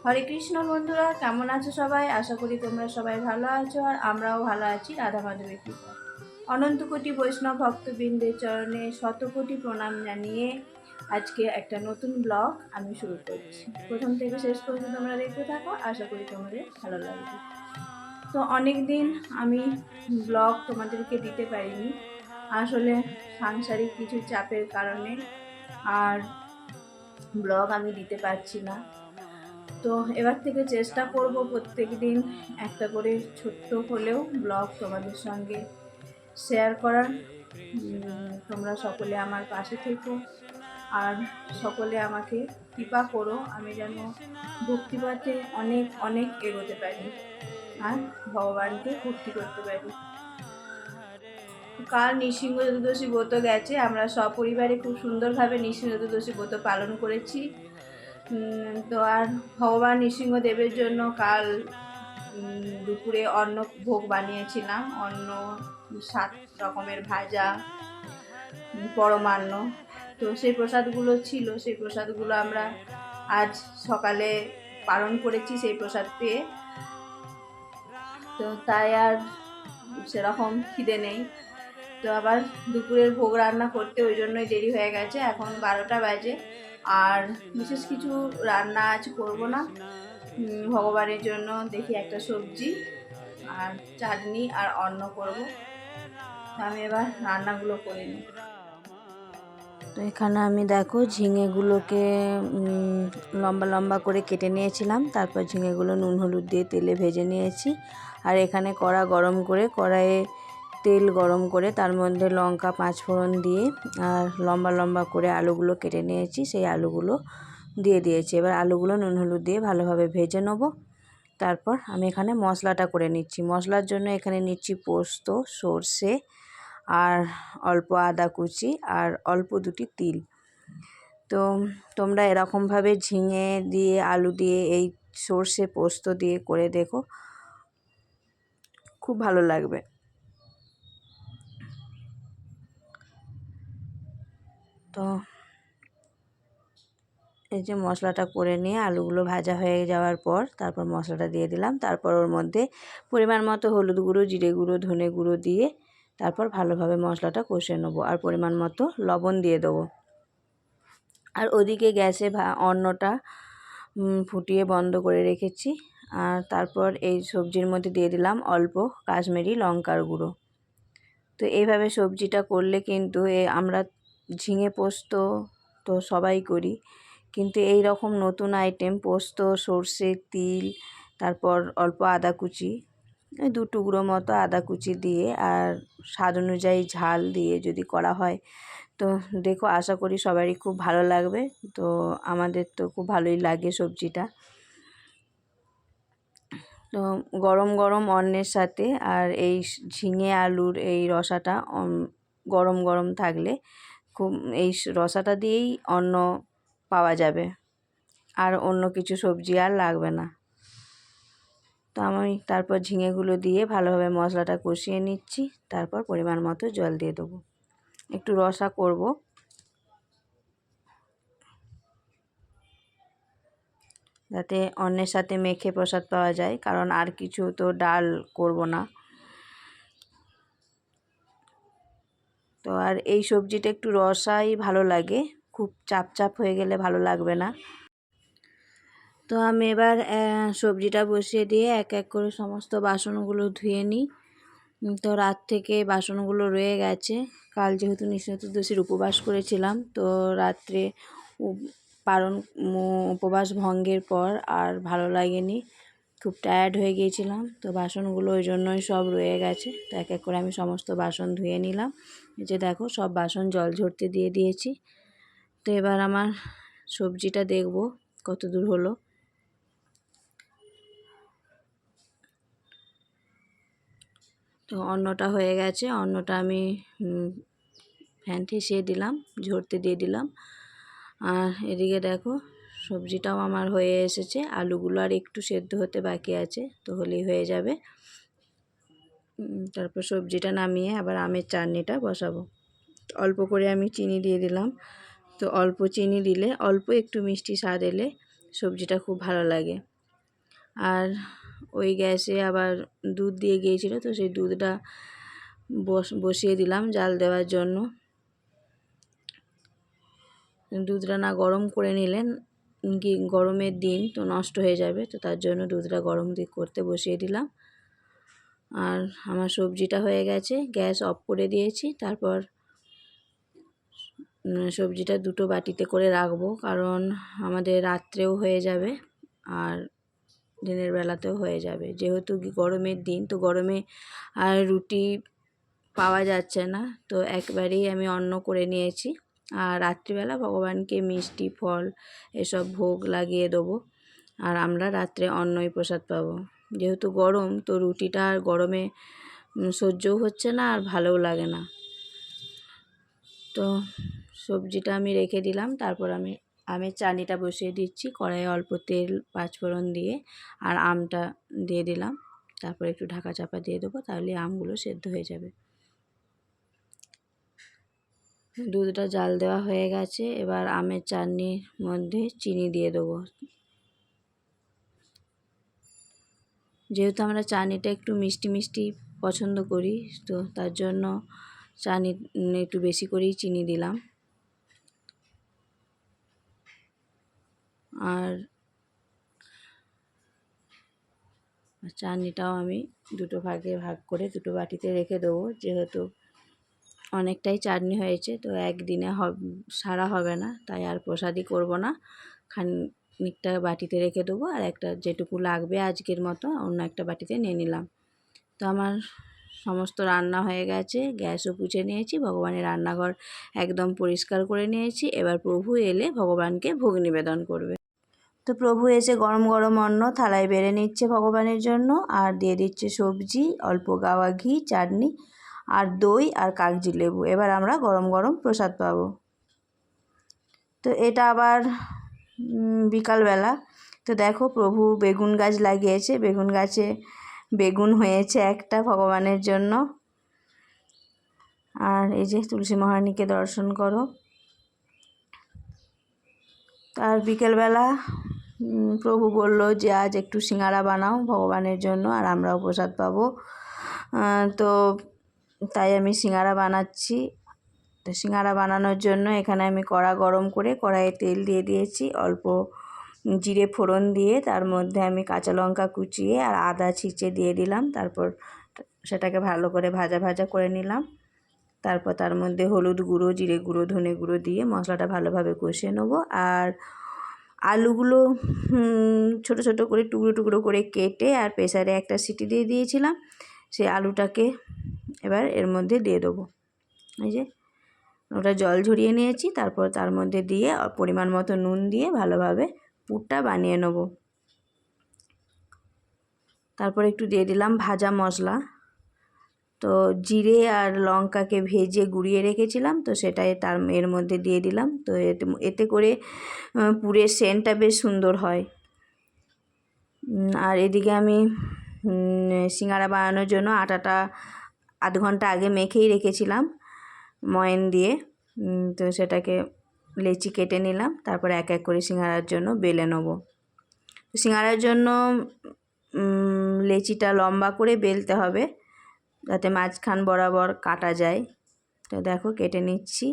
হরে কৃষ্ণ বন্ধুরা, কেমন আছো সবাই? আশা করি তোমরা সবাই ভালো আছো আর আমরাও ভালো আছি রাধা মাধবের কৃপায়। অনন্ত কোটি বৈষ্ণব ভক্তবৃন্দের চরণে শতকোটি প্রণাম জানিয়ে আজকে একটা নতুন ব্লগ আমি শুরু করছি। প্রথম থেকে শেষ পর্যন্ত তোমরা দেখতে থাকো, আশা করি তোমাদের ভালো লাগবে। তো অনেক দিন আমি ব্লগ তোমাদেরকে দিতে পারিনি, আসলে সাংসারিক কিছু চাপের কারণে আর ব্লগ আমি দিতে পারছি না। তো এবার থেকে চেষ্টা করব প্রত্যেক দিন একটা করে ছোট্ট হলেও ব্লগ তোমাদের সঙ্গে শেয়ার করার। তোমরা সকলে আমার পাশে থেকো আর সকলে আমাকে কৃপা করো, আমি যেন ভক্তিপথে অনেক অনেক এগোতে পারি আর ভগবানকে ভক্তি করতে পারি। কাল নৃসিংহ চতুর্দশী ব্রত গেছে, আমরা সপরিবারে খুব সুন্দরভাবে নৃসিংহ চতুর্দশী ব্রত পালন করেছি। তো আর ভগবান নৃসিংহদেবের জন্য কাল দুপুরে অন্ন ভোগ বানিয়েছিলাম, অন্ন 7 রকমের ভাজা, পরমান্ন। তো সেই প্রসাদগুলো ছিল, সেই প্রসাদগুলো আমরা আজ সকালে পালন করেছি সেই প্রসাদ পেয়ে। তো তাই আর সেরকম খিদে নেই, তো আবার দুপুরের ভোগ রান্না করতে ওই জন্যই দেরি হয়ে গেছে, এখন 12টা বাজে। আর বিশেষ কিছু রান্না আজ করব না, ভগবানের জন্য দেখি একটা সবজি আর চাটনি আর অন্ন করব। আমি এবার রান্নাগুলো করে নিই। তো এখানে আমি দেখো ঝিঙেগুলোকে লম্বা লম্বা করে কেটে নিয়েছিলাম, তারপর ঝিঙেগুলো নুন হলুদ দিয়ে তেলে ভেজে নিয়েছি। আর এখানে কড়া গরম করে কড়াইয়ে তেল গরম করে তার মধ্যে লঙ্কা 5 ফোড়ন দিয়ে আর লম্বা লম্বা করে আলুগুলো কেটে নিয়েছি, সেই আলুগুলো দিয়ে দিয়েছি। এবার আলুগুলো নুন হলুদ দিয়ে ভালোভাবে ভেজে নেব। তারপর আমি এখানে মশলাটা করে নিচ্ছি। মশলার জন্য এখানে নিচ্ছি পোস্ত, সর্ষে আর অল্প আদা কুচি আর অল্প দুটি তিল। তো তোমরা এরকমভাবে ঝিঙে দিয়ে আলু দিয়ে এই সর্ষে পোস্ত দিয়ে করে দেখো, খুব ভালো লাগবে। তো এই যে মশলাটা করে নিয়ে আলুগুলো ভাজা হয়ে যাওয়ার পর তারপর মশলাটা দিয়ে দিলাম, তারপর ওর মধ্যে পরিমাণ মতো হলুদ গুঁড়ো, জিরে গুঁড়ো, ধনে গুঁড়ো দিয়ে তারপর ভালোভাবে মশলাটা কষে নেবো আর পরিমাণ মতো লবণ দিয়ে দেবো। আর ওদিকে গ্যাসে অন্নটা ফুটিয়ে বন্ধ করে রেখেছি। আর তারপর এই সবজির মধ্যে দিয়ে দিলাম অল্প কাশ্মীরি লঙ্কার গুঁড়ো। তো এইভাবে সবজিটা করলে কিন্তু আমরা ঝিঙে পোস্ত তো সবাই করি, কিন্তু এই রকম নতুন আইটেম পোস্ত, সর্ষে, তিল, তারপর অল্প আদা কুচি, 2 টুকরো মতো আদা কুচি দিয়ে আর স্বাদ অনুযায়ী ঝাল দিয়ে যদি করা হয়, তো দেখো আশা করি সবারই খুব ভালো লাগবে। তো আমাদের তো খুব ভালোই লাগে সবজিটা। তো গরম গরম অন্নের সাথে আর এই ঝিঙে আলুর এই রসাটা গরম গরম থাকলে খুব এই রসাটা দিয়েই অন্ন পাওয়া যাবে, আর অন্য কিছু সবজি আর লাগবে না। তো আমি তারপর ঝিঙেগুলো দিয়ে ভালোভাবে মশলাটা কষিয়ে নিচ্ছি, তারপর পরিমাণ মতো জল দিয়ে দেবো। একটু রসা করব, যাতে অন্নের সাথে মেখে প্রসাদ পাওয়া যায়, কারণ আর কিছু তো ডাল করব না। তো আর এই সবজিটা একটু রসাই ভালো লাগে, খুব চাপ চাপ হয়ে গেলে ভালো লাগবে না। তো আমি এবার সবজিটা বসিয়ে দিয়ে এক এক করে সমস্ত বাসনগুলো ধুয়ে নিই। তো রাত থেকে বাসনগুলো রয়ে গেছে, কাল যেহেতু নৃসিংহ চতুর্দশীর উপবাস করেছিলাম, তো রাত্রে উপবাস ভঙ্গের পর আর ভালো লাগেনি, খুব টায়ার্ড হয়ে গিয়েছিলাম। তো বাসনগুলো ওই জন্যই সব রয়ে গেছে। তো এক এক করে আমি সমস্ত বাসন ধুয়ে নিলাম। এই যে দেখো সব বাসন জল ঝরতে দিয়ে দিয়েছি। তো এবার আমার সবজিটা দেখব কত দূর হলো। তো অন্নটা হয়ে গেছে, অন্নটা আমি ফ্যান ঠেসিয়ে দিলাম, ঝরতে দিয়ে দিলাম। আর এদিকে দেখো সবজিটাও আমার হয়ে এসেছে, আলুগুলো আর একটু সেদ্ধ হতে বাকি আছে, তো হলেই হয়ে যাবে। তারপর সবজিটা নামিয়ে আবার আমের চাটনিটা বসাবো। অল্প করে আমি চিনি দিয়ে দিলাম। তো অল্প চিনি দিলে, অল্প একটু মিষ্টি স্বাদ এলে সবজিটা খুব ভালো লাগে। আর ওই গ্যাসে আবার দুধ দিয়ে গিয়েছিল, তো সেই দুধটা বসিয়ে দিলাম জাল দেওয়ার জন্য। দুধটা না গরম করে নিলেন কি গরমের দিন তো নষ্ট হয়ে যাবে, তো তার জন্য দুধটা গরম করতে বসিয়ে দিলাম। আর আমার সবজিটা হয়ে গেছে, গ্যাস অফ করে দিয়েছি। তারপর সবজিটা দুটো বাটিতে করে রাখবো, কারণ আমাদের রাত্রেও হয়ে যাবে আর দিনের বেলাতেও হয়ে যাবে। যেহেতু গরমের দিন, তো গরমে আর রুটি পাওয়া যাচ্ছে না, তো একবারেই আমি অন্ন করে নিয়েছি। আর রাত্রিবেলা ভগবানকে মিষ্টি ফল এসব ভোগ লাগিয়ে দেবো, আর আমরা রাত্রে অন্নই প্রসাদ পাবো। যেহেতু গরম, তো রুটিটা আর গরমে সহ্যও হচ্ছে না আর ভালোও লাগে না। তো সবজিটা আমি রেখে দিলাম। তারপর আমি আমের চাটনিটা বসিয়ে দিচ্ছি, কড়াইয়ে অল্প তেল পাঁচফোড়ন দিয়ে আর আমটা দিয়ে দিলাম। তারপর একটু ঢাকা চাপা দিয়ে দেবো, তাহলে আমগুলো সেদ্ধ হয়ে যাবে। দুধটা জাল দেওয়া হয়ে গেছে, এবার আমের চাটনির মধ্যে চিনি দিয়ে দেবো। যেহেতু আমরা চাটনিটা একটু মিষ্টি মিষ্টি পছন্দ করি, তো তার জন্য চাটনি একটু বেশি করেই চিনি দিলাম। আর চাটনিটাও আমি দুটো ভাগে ভাগ করে দুটো বাটিতে রেখে দেবো। যেহেতু অনেকটাই চাটনি হয়েছে, তো একদিনে সারা হবে না, তাই আর প্রসাদই করব না, খানিকটা বাটিতে রেখে দেবো। আর একটা যেটুকু লাগবে আজকের মতো অন্য একটা বাটিতে নিয়ে নিলাম। তো আমার সমস্ত রান্না হয়ে গেছে, গ্যাসও পুছে নিয়েছি, ভগবানের রান্নাঘর একদম পরিষ্কার করে নিয়েছি। এবার প্রভু এলে ভগবানকে ভোগ নিবেদন করবে। তো প্রভু এসে গরম গরম অন্ন থালায় বেড়ে নিচ্ছে ভগবানের জন্য, আর দিয়ে দিচ্ছে সবজি, অল্প গাওয়া ঘি, চাটনি আর দই আর কাগজি লেবু। এবার আমরা গরম গরম প্রসাদ পাবো। তো এটা আবার বিকালবেলা। তো দেখো প্রভু বেগুন গাছ লাগিয়েছে, বেগুন গাছে বেগুন হয়েছে একটা ভগবানের জন্য। আর এই যে তুলসী মহারানীকে দর্শন করো। তার বিকেলবেলা প্রভু বলল যে আজ একটু সিঙ্গারা বানাও ভগবানের জন্য, আর আমরাও প্রসাদ পাবো। তো তাই আমি সিঙ্গারা বানাচ্ছি। তো সিঙ্গারা বানানোর জন্য এখানে আমি কড়া গরম করে কড়াইয়ে তেল দিয়ে দিয়েছি, অল্প জিরে ফোড়ন দিয়ে তার মধ্যে আমি কাঁচা লঙ্কা কুচিয়ে আর আদা ছিঁচে দিয়ে দিলাম। তারপর সেটাকে ভালো করে ভাজা ভাজা করে নিলাম। তারপর তার মধ্যে হলুদ গুঁড়ো, জিরে গুঁড়ো, ধনে গুঁড়ো দিয়ে মশলাটা ভালোভাবে কষিয়ে নেবো। আর আলুগুলো ছোট ছোট করে টুকরো টুকরো করে কেটে আর প্রেসারে একটা সিটি দিয়ে দিয়েছিলাম, সেই আলুটাকে এবার এর মধ্যে দিয়ে দেবো। এই যে ওটা জল ঝরিয়ে নিয়েছি, তারপর তার মধ্যে দিয়ে পরিমাণ মতো নুন দিয়ে ভালোভাবে পুরটা বানিয়ে নেব। তারপর একটু দিয়ে দিলাম ভাজা মশলা। তো জিরে আর লঙ্কাকে ভেজে গুঁড়িয়ে রেখেছিলাম, তো সেটাই এর মধ্যে দিয়ে দিলাম। তো এতে করে পুরের সেন্টটা বেশ সুন্দর হয়। আর এদিকে আমি সিঙ্গারা বানানোর জন্য আটাটা আধ ঘন্টা আগে মেখেই রেখেছিলাম ময়ান দিয়ে। তো সেটাকে লেচি কেটে নিলাম, তারপর এক এক করে সিঙ্গারার জন্য বেলে নেব। সিঙ্গারার জন্য লেচিটা লম্বা করে বেলতে হবে, যাতে মাঝখান বরাবর কাটা যায়। তো দেখো কেটে নিচ্ছি।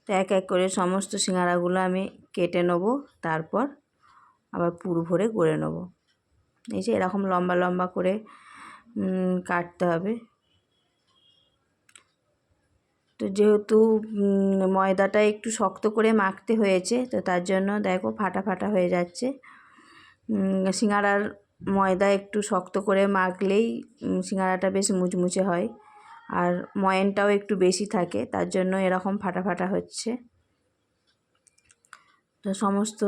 তো এক এক করে সমস্ত সিঙ্গারাগুলো আমি কেটে নেব, তারপর আবার পুর ভরে গড়ে নেব। এই যে এরকম লম্বা লম্বা করে কাটতে হবে। তো যেহেতু ময়দাটা একটু শক্ত করে মাখতে হয়েছে, তো তার জন্য দেখো ফাটা ফাটা হয়ে যাচ্ছে। সিঙ্গারার ময়দা একটু শক্ত করে মাখলেই সিঙ্গারাটা বেশ মুচমুচে হয়, আর ময়ানটাও একটু বেশি থাকে, তার জন্য এরকম ফাটা ফাটা হচ্ছে। তো সমস্ত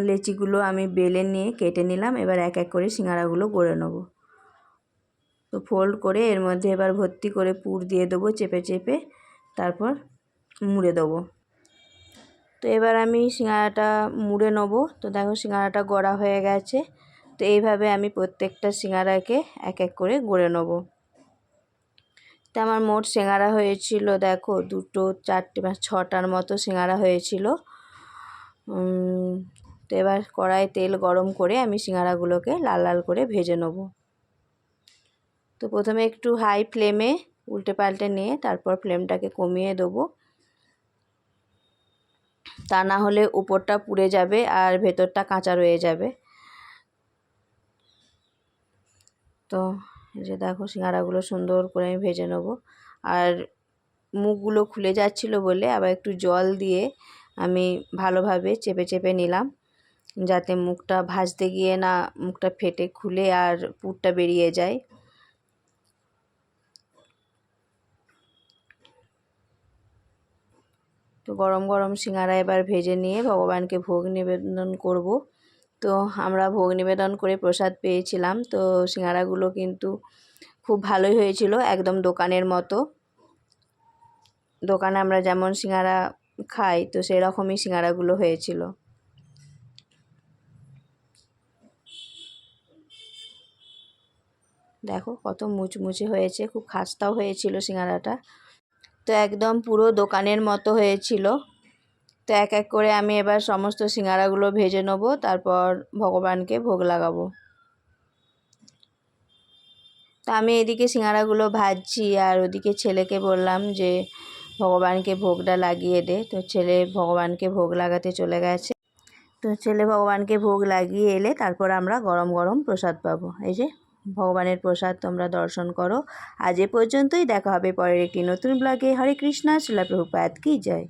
লেচিগুলো আমি বেলে নিয়ে কেটে নিলাম। এবার এক এক করে সিঙ্গারাগুলো গড়ে নেব। তো ফোল্ড করে এর মধ্যে এবার ভর্তি করে পুর দিয়ে দেবো চেপে চেপে, তারপর মুড়ে দেবো। তো এবার আমি সিঙ্গারাটা মুড়ে নেব। তো দেখো সিঙ্গারাটা গড়া হয়ে গেছে। তো এইভাবে আমি প্রত্যেকটা সিঙ্গারাকে এক এক করে গড়ে নেব। তো আমার মোট সিঙ্গারা হয়েছিল দেখো 2, 4, 5, 6টার মতো সিঙ্গারা হয়েছিল। তো এবার কড়াই তেল গরম করে আমি সিঙ্গারাগুলোকে লাল লাল করে ভেজে নেব। তো প্রথমে একটু হাই ফ্লেমে উল্টে পাল্টে নিয়ে তারপর ফ্লেমটাকে কমিয়ে দেবো, তা না হলে উপরটা পুড়ে যাবে আর ভেতরটা কাঁচা রয়ে যাবে। তো এই যে দেখো সিঙ্গারাগুলো সুন্দর করে আমি ভেজে নেব। আর মুখগুলো খুলে যাচ্ছিলো বলে আবার একটু জল দিয়ে আমি ভালোভাবে চেপে চেপে নিলাম, যাতে মুখটা ভাজতে গিয়ে না মুখটা ফেটে খুলে আর পুরটা বেরিয়ে যায়। তো গরম গরম সিঙ্গারা এবার ভেজে নিয়ে ভগবানকে ভোগ নিবেদন করব। তো আমরা ভোগ নিবেদন করে প্রসাদ পেয়েছিলাম। তো সিঙ্গারাগুলো কিন্তু খুব ভালোই হয়েছিল, একদম দোকানের মতো। দোকানে আমরা যেমন সিঙ্গারা খাই তো সেরকমই সিঙ্গারাগুলো হয়েছিল। দেখো কত মুচমুচে হয়েছে, খুব খাস্তাও হয়েছিল সিঙ্গারাটা। তো একদম পুরো দোকানের মতো হয়েছিল। তো এক এক করে আমি এবার সমস্ত সিঙ্গারাগুলো ভেজে নেব, তারপর ভগবানকে ভোগ লাগাবো। তো আমি এদিকে সিঙ্গারাগুলো ভাজছি আর ওদিকে ছেলেকে বললাম যে ভগবানকে ভোগটা লাগিয়ে দে। তো ছেলে ভগবানকে ভোগ লাগাতে চলে গেছে। তো ছেলে ভগবানকে ভোগ লাগিয়ে এলে তারপর আমরা গরম গরম প্রসাদ পাবো। এই যে ভগবানের প্রসাদ তোমরা দর্শন করো। আজ এ পর্যন্তই, দেখা হবে পরের একটি নতুন ব্লগে। হরে কৃষ্ণা, শ্রীল প্রভুপাদ কি জয়।